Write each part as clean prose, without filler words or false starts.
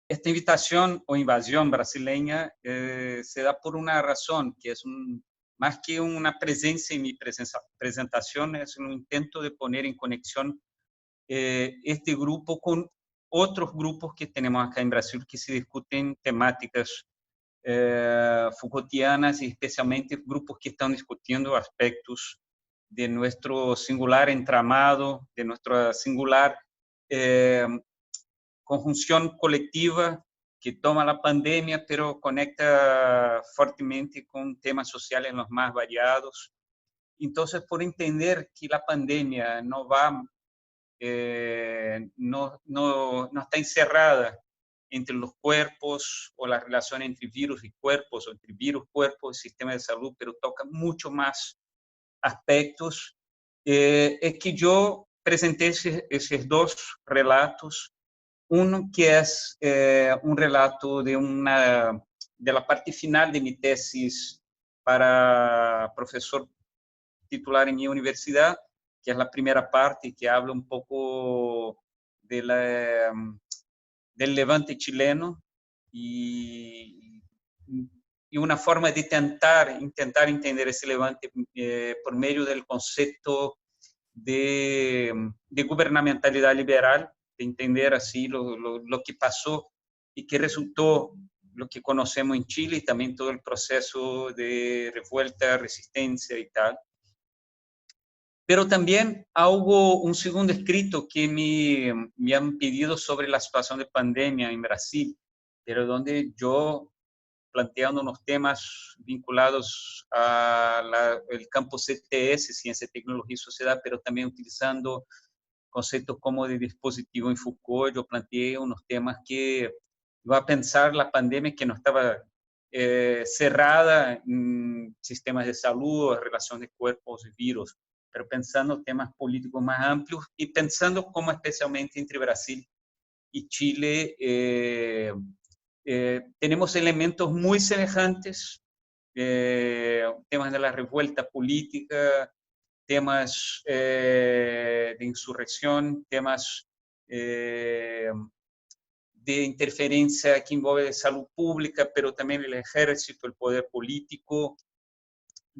esta invitación o invasión brasileña se da por una razón, que es más que una presencia en mi presentación, es un intento de poner en conexión este grupo con otros grupos que tenemos acá en Brasil que se discuten temáticas Foucaultianas y especialmente grupos que están discutiendo aspectos de nuestro singular entramado, de nuestra singular eh, conjunción colectiva que toma la pandemia, pero conecta fuertemente con temas sociales los más variados. Entonces, por entender que la pandemia no va, no está encerrada entre los cuerpos o la relación entre virus y cuerpos, o entre virus, cuerpos y sistema de salud, pero toca mucho más aspectos, es que yo presenté esos dos relatos. Uno que es un relato de la parte final de mi tesis para profesor titular en mi universidad, que es la primera parte que habla un poco de del levante chileno y, y una forma de intentar entender ese levante por medio del concepto de gubernamentalidad liberal, de entender así lo que pasó y que resultó lo que conocemos en Chile y también todo el proceso de revuelta, resistencia y tal. Pero también hubo un segundo escrito que me han pedido sobre la situación de pandemia en Brasil, pero donde yo planteando unos temas vinculados al campo CTS, Ciencia, Tecnología y Sociedad, pero también utilizando conceptos como de dispositivo en Foucault. Yo planteé unos temas que iba a pensar la pandemia que no estaba cerrada en sistemas de salud o relación de cuerpos y virus, pero pensando temas políticos más amplios y pensando cómo especialmente entre Brasil y Chile tenemos elementos muy semejantes, temas de la revuelta política, temas de insurrección, temas de interferencia que envolve salud pública, pero también el ejército, el poder político.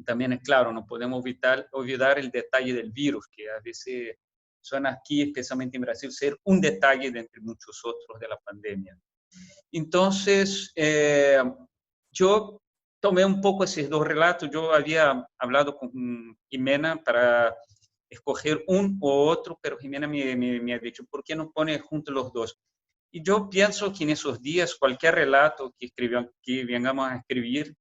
También es claro, no podemos olvidar el detalle del virus, que a veces suena aquí, especialmente en Brasil, ser un detalle de entre muchos otros de la pandemia. Entonces, yo tomé un poco esos dos relatos. Yo había hablado con Jimena para escoger un o otro, pero Jimena me ha dicho, ¿por qué no pone juntos los dos? Y yo pienso que en esos días cualquier relato que vengamos a escribir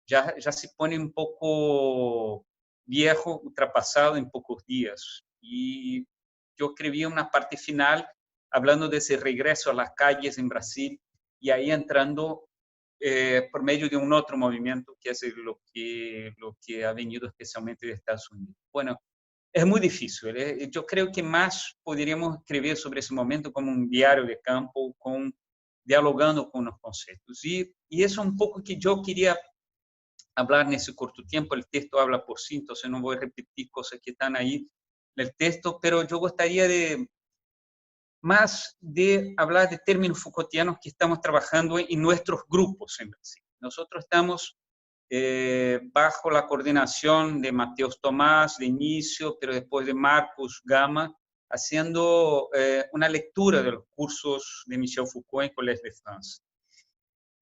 ya se pone un poco viejo, ultrapasado en pocos días. Y yo escribí una parte final hablando de ese regreso a las calles en Brasil y ahí entrando por medio de un otro movimiento que es lo que ha venido especialmente de Estados Unidos. Bueno, es muy difícil. Yo creo que más podríamos escribir sobre ese momento como un diario de campo, dialogando con los conceptos. Y eso es un poco que yo quería hablar nesse curto tempo. O texto habla por si, então eu não vou repetir coisas que estão aí no texto, pero eu gostaria de más de hablar de términos Foucaultianos que estamos trabajando en nuestros grupos en Brasil. Nosotros estamos bajo la coordinación de Mateus Tomás de inicio, pero después de Marcos Gama, haciendo una lectura de los cursos de Michel Foucault en Collège de France.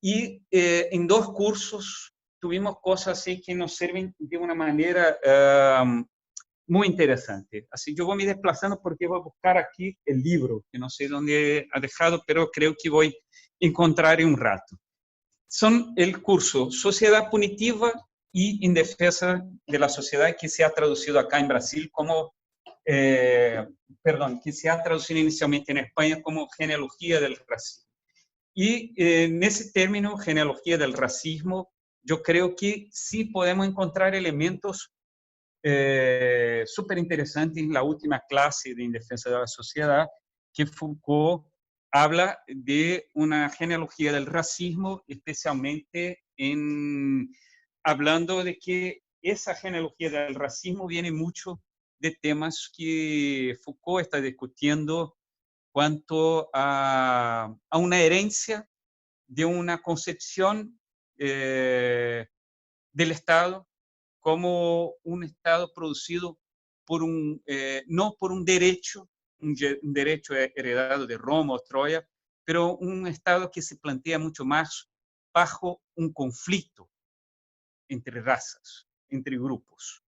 Y en dos cursos tuvimos cosas así que nos sirven de una manera muy interesante. Así yo voy me desplazando porque voy a buscar aquí el libro, que no sé dónde ha dejado, pero creo que voy a encontrar en un rato. Son el curso Sociedad Punitiva y en Defensa de la Sociedad, que se ha traducido acá en Brasil como, que se ha traducido inicialmente en España como Genealogía del Racismo. Y en ese término, genealogía del racismo, yo creo que sí podemos encontrar elementos súper interesantes en la última clase de En Defensa de la Sociedad, que Foucault habla de una genealogía del racismo, especialmente hablando de que esa genealogía del racismo viene mucho de temas que Foucault está discutiendo cuanto a una herencia de una concepción del Estado como un Estado producido por no por un derecho heredado de Roma o Troya, pero un Estado que se plantea mucho más bajo un conflicto entre razas, entre grupos.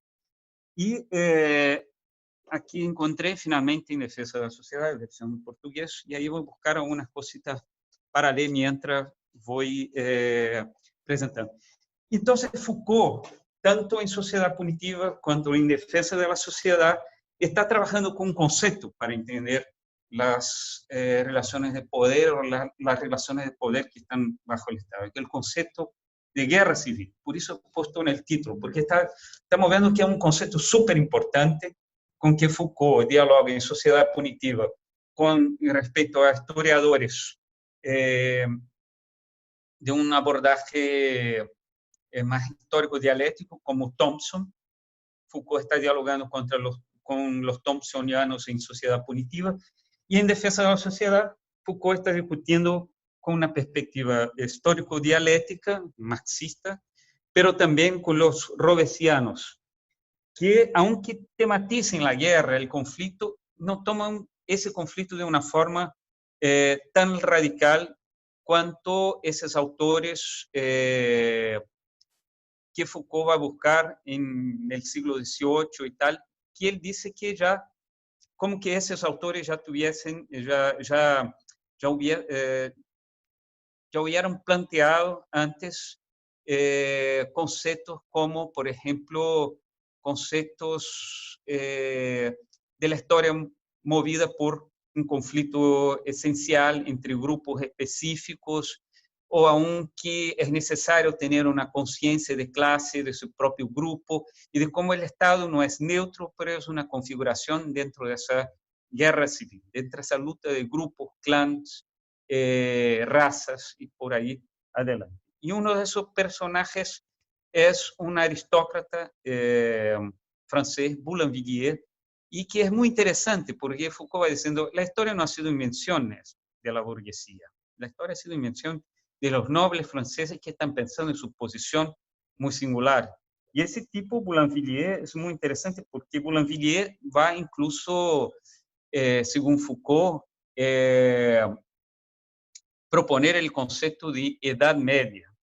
Y aquí encontré finalmente En Defensa de la Sociedad, versión en portugués, y ahí voy a buscar algunas cositas para leer mientras voy presentando. Entonces Foucault, tanto en Sociedad Punitiva cuanto en Defensa de la Sociedad, está trabajando con un concepto para entender las relaciones de poder o las relaciones de poder que están bajo el Estado, que es el concepto de guerra civil. Por eso he puesto en el título, porque estamos viendo que es un concepto súper importante con que Foucault dialoga en Sociedad Punitiva con respecto a historiadores de un abordaje más histórico dialéctico como Thompson. Foucault está dialogando con los thompsonianos en Sociedad Punitiva, y en Defensa de la Sociedad Foucault está discutiendo con una perspectiva histórico-dialéctica, marxista, pero también con los robesianos, que aunque tematicen la guerra, el conflicto, no toman ese conflicto de una forma tan radical cuanto esos autores que Foucault va a buscar en el siglo XVIII y tal, que él dice que ya, como que esos autores ya tuviesen, ya hubieran planteado antes conceptos como, por ejemplo, conceptos de la historia movida por un conflicto esencial entre grupos específicos, o aún que es necesario tener una conciencia de clase de su propio grupo, y de cómo el Estado no es neutro, pero es una configuración dentro de esa guerra civil, dentro de esa lucha de grupos, clans, razas y por ahí adelante. Y uno de esos personajes es un aristócrata francés, Boulainvilliers, y que es muy interesante porque Foucault va diciendo, la historia no ha sido invenciones de la burguesía, la historia ha sido invención de los nobles franceses que están pensando en su posición muy singular. Y ese tipo, Boulainvilliers, es muy interesante porque Boulainvilliers va incluso, según Foucault, proponer el concepto de Edad Media,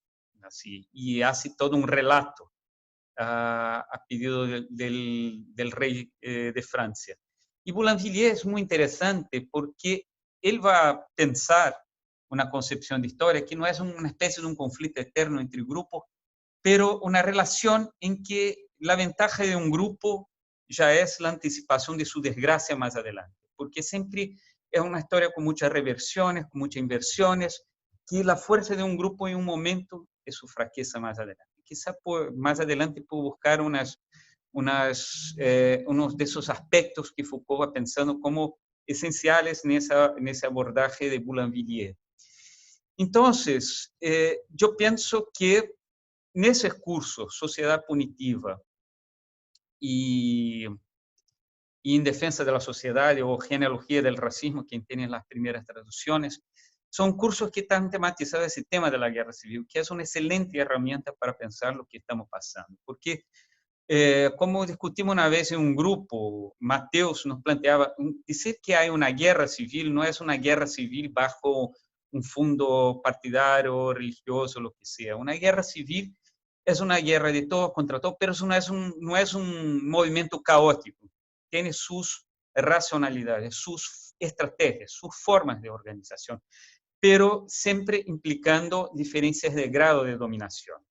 así, y hace todo un relato a pedido del rey de Francia. Y Boulainvilliers es muy interesante porque él va a pensar una concepción de historia que no es una especie de un conflicto eterno entre grupos, pero una relación en que la ventaja de un grupo ya es la anticipación de su desgracia más adelante, porque siempre es una historia con muchas reversiones, con muchas inversiones, que la fuerza de un grupo en un momento es su fraqueza más adelante. Quizá más adelante puedo buscar unos de esos aspectos que Foucault va pensando como esenciales en ese abordaje de Boulainvilliers. Entonces, yo pienso que en ese curso, Sociedad Punitiva y En Defensa de la Sociedad o Genealogía del Racismo, quien tiene las primeras traducciones, son cursos que están tematizados ese tema de la guerra civil, que es una excelente herramienta para pensar lo que estamos pasando. Porque, como discutimos una vez en un grupo, Mateus nos planteaba, decir que hay una guerra civil no es una guerra civil bajo un fondo partidario, religioso, lo que sea. Una guerra civil es una guerra de todos contra todos, pero eso no es un movimiento caótico. Tiene sus racionalidades, sus estrategias, sus formas de organización, pero siempre implicando diferencias de grado de dominación.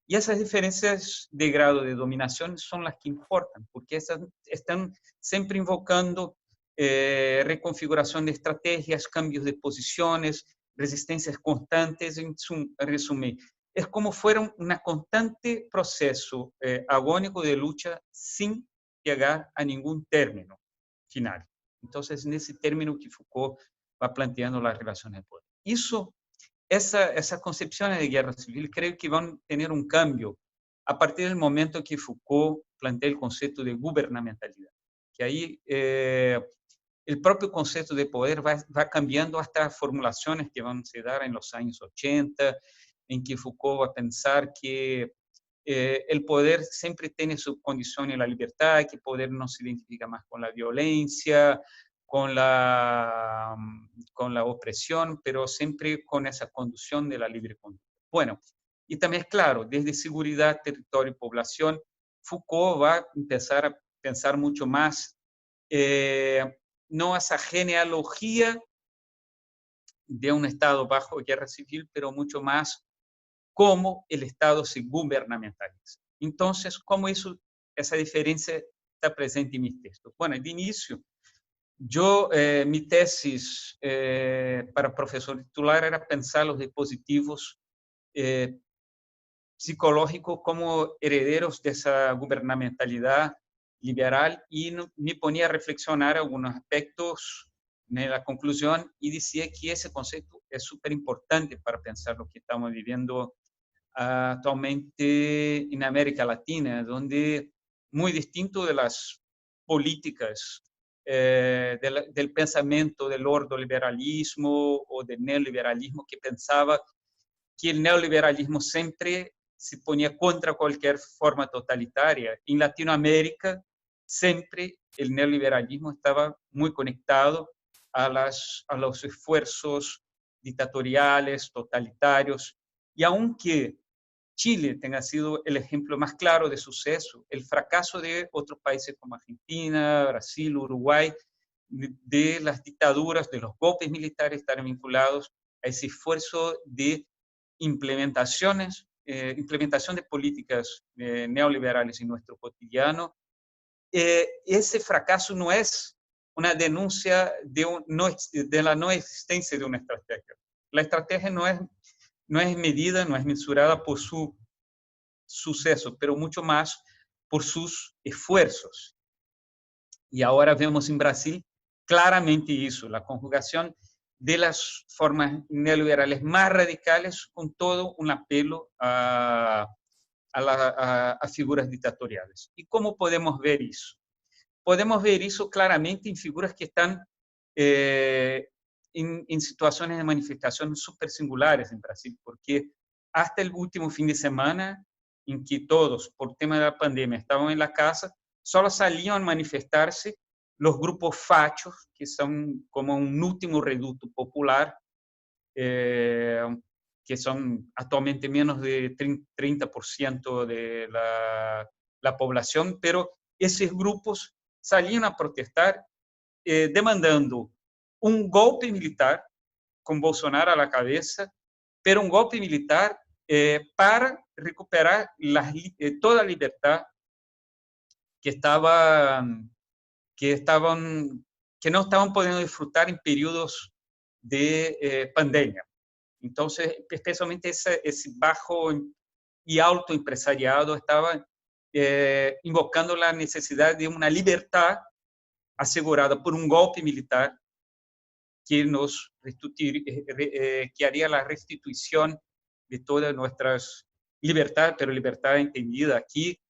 Y esas diferencias de grado de dominación son las que importan, porque esas están siempre invocando reconfiguración de estrategias, cambios de posiciones, resistencias constantes, en resumen. Es como fuera un constante proceso agónico de lucha sin llegar a ningún término final. Entonces, en ese término que Foucault va planteando las relaciones de poder. Esas concepciones de guerra civil creo que van a tener un cambio a partir del momento que Foucault plantea el concepto de gubernamentalidad, que ahí el propio concepto de poder va cambiando hasta formulaciones que van a se dar en los años 80, en que Foucault va a pensar que el poder siempre tiene su condición en la libertad, que el poder no se identifica más con la violencia, con la opresión, pero siempre con esa conducción de la libre conducta. Bueno, y también es claro, desde seguridad, territorio y población, Foucault va a empezar a pensar mucho más, no esa genealogía de un Estado bajo guerra civil, pero mucho más cómo el Estado se gubernamentaliza. Entonces, ¿cómo esa diferencia está presente en mis textos? Bueno, de inicio, mi tesis para profesor titular era pensar los dispositivos eh, psicológicos como herederos de esa gubernamentalidad liberal y me ponía a reflexionar algunos aspectos en la conclusión y decía que ese concepto es súper importante para pensar lo que estamos viviendo actualmente en América Latina, donde muy distinto de las políticas del pensamiento del ordoliberalismo o del neoliberalismo, que pensaba que el neoliberalismo siempre se ponía contra cualquier forma totalitaria. En Latinoamérica, siempre el neoliberalismo estaba muy conectado a los esfuerzos dictatoriales, totalitarios, y aunque Chile tenga sido el ejemplo más claro de suceso, el fracaso de otros países como Argentina, Brasil, Uruguay, de las dictaduras, de los golpes militares están vinculados a ese esfuerzo de implementación de políticas neoliberales en nuestro cotidiano. Ese fracaso no es una denuncia de la no existencia de una estrategia. La estrategia no es medida, no es mensurada por su suceso, pero mucho más por sus esfuerzos. Y ahora vemos en Brasil claramente eso, la conjugación de las formas neoliberales más radicales con todo un apelo a figuras dictatoriales. ¿Y cómo podemos ver eso? Podemos ver eso claramente en figuras que están en situaciones de manifestación súper singulares en Brasil, porque hasta el último fin de semana, en que todos, por tema de la pandemia, estaban en la casa, solo salían a manifestarse los grupos fachos, que son como un último reducto popular, que son actualmente menos de 30% de la población, pero esos grupos salían a protestar demandando un golpe militar con Bolsonaro a la cabeza, pero un golpe militar para recuperar toda la libertad que estaban que no estaban pudiendo disfrutar en periodos de pandemia. Entonces, especialmente ese bajo y alto empresariado estaba invocando la necesidad de una libertad asegurada por un golpe militar que que haría la restitución de todas nuestras libertades, pero libertad entendida aquí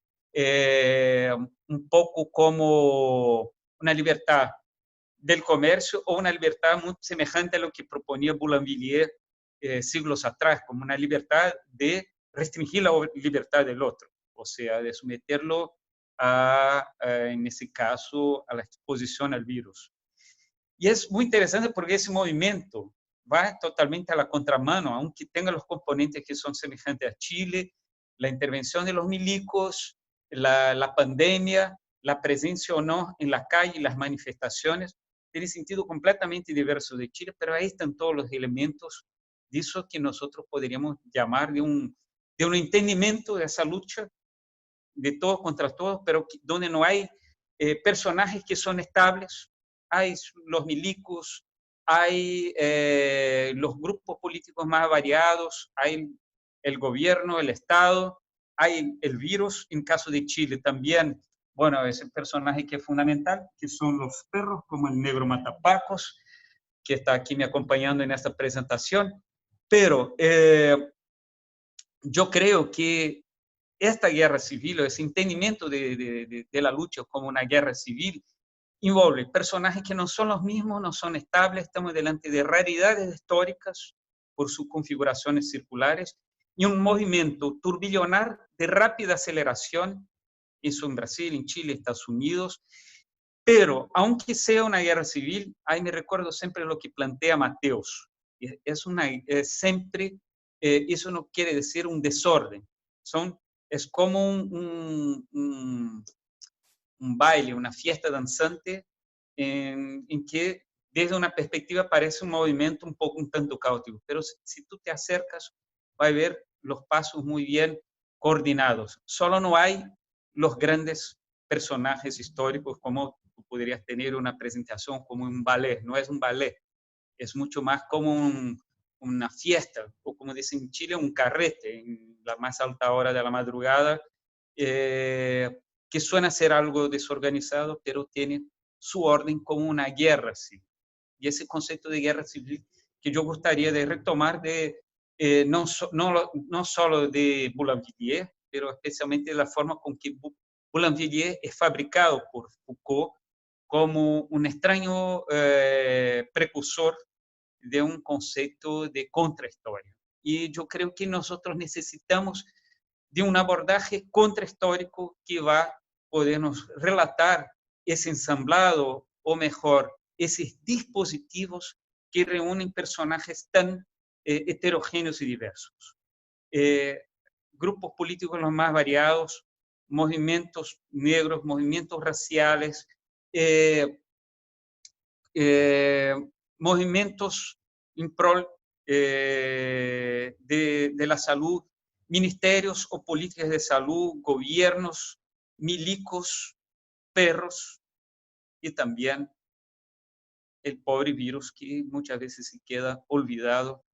un poco como una libertad del comercio o una libertad muy semejante a lo que proponía Boulainvilliers siglos atrás, como una libertad de restringir la libertad del otro, o sea, de someterlo en ese caso, a la exposición al virus. Y es muy interesante porque ese movimiento va totalmente a la contramano, aunque tenga los componentes que son semejantes a Chile, la intervención de los milicos, la pandemia, la presencia o no en la calle, las manifestaciones, tiene sentido completamente diverso de Chile, pero ahí están todos los elementos de eso que nosotros podríamos llamar de un entendimiento de esa lucha de todos contra todos, pero donde no hay personajes que son estables, hay los milicos, hay los grupos políticos más variados, hay el gobierno, el Estado, hay el virus, en caso de Chile también, bueno, ese personaje que es fundamental, que son los perros, como el negro Matapacos, que está aquí me acompañando en esta presentación, pero yo creo que esta guerra civil, ese entendimiento de la lucha como una guerra civil, envolve personajes que no son los mismos, no son estables, estamos delante de raridades históricas por sus configuraciones circulares y un movimiento turbillonar de rápida aceleración, eso en Brasil, en Chile, Estados Unidos, pero aunque sea una guerra civil, ahí me recuerdo siempre lo que plantea Mateus, es siempre, eso no quiere decir un desorden, es como un baile, una fiesta danzante, en que desde una perspectiva parece un movimiento un tanto caótico, pero si tú te acercas, vas a ver los pasos muy bien coordinados. Solo no hay los grandes personajes históricos como tú podrías tener una presentación como un ballet, no es un ballet, es mucho más como una fiesta, o como dicen en Chile, un carrete, en la más alta hora de la madrugada, eh, que suena ser algo desorganizado, pero tiene su orden como una guerra civil. Y ese concepto de guerra civil que yo gustaría de retomar no solo de Boulainvilliers, pero especialmente de la forma con que Boulainvilliers es fabricado por Foucault como un extraño precursor de un concepto de contrahistoria. Y yo creo que nosotros necesitamos de un abordaje contrahistórico que va a podernos relatar ese ensamblado, o mejor, esos dispositivos que reúnen personajes tan heterogéneos y diversos. Eh, Grupos políticos los más variados, movimientos negros, movimientos raciales, eh, eh, movimientos en pro de la salud, ministerios o políticas de salud, gobiernos, milicos, perros y también el pobre virus que muchas veces se queda olvidado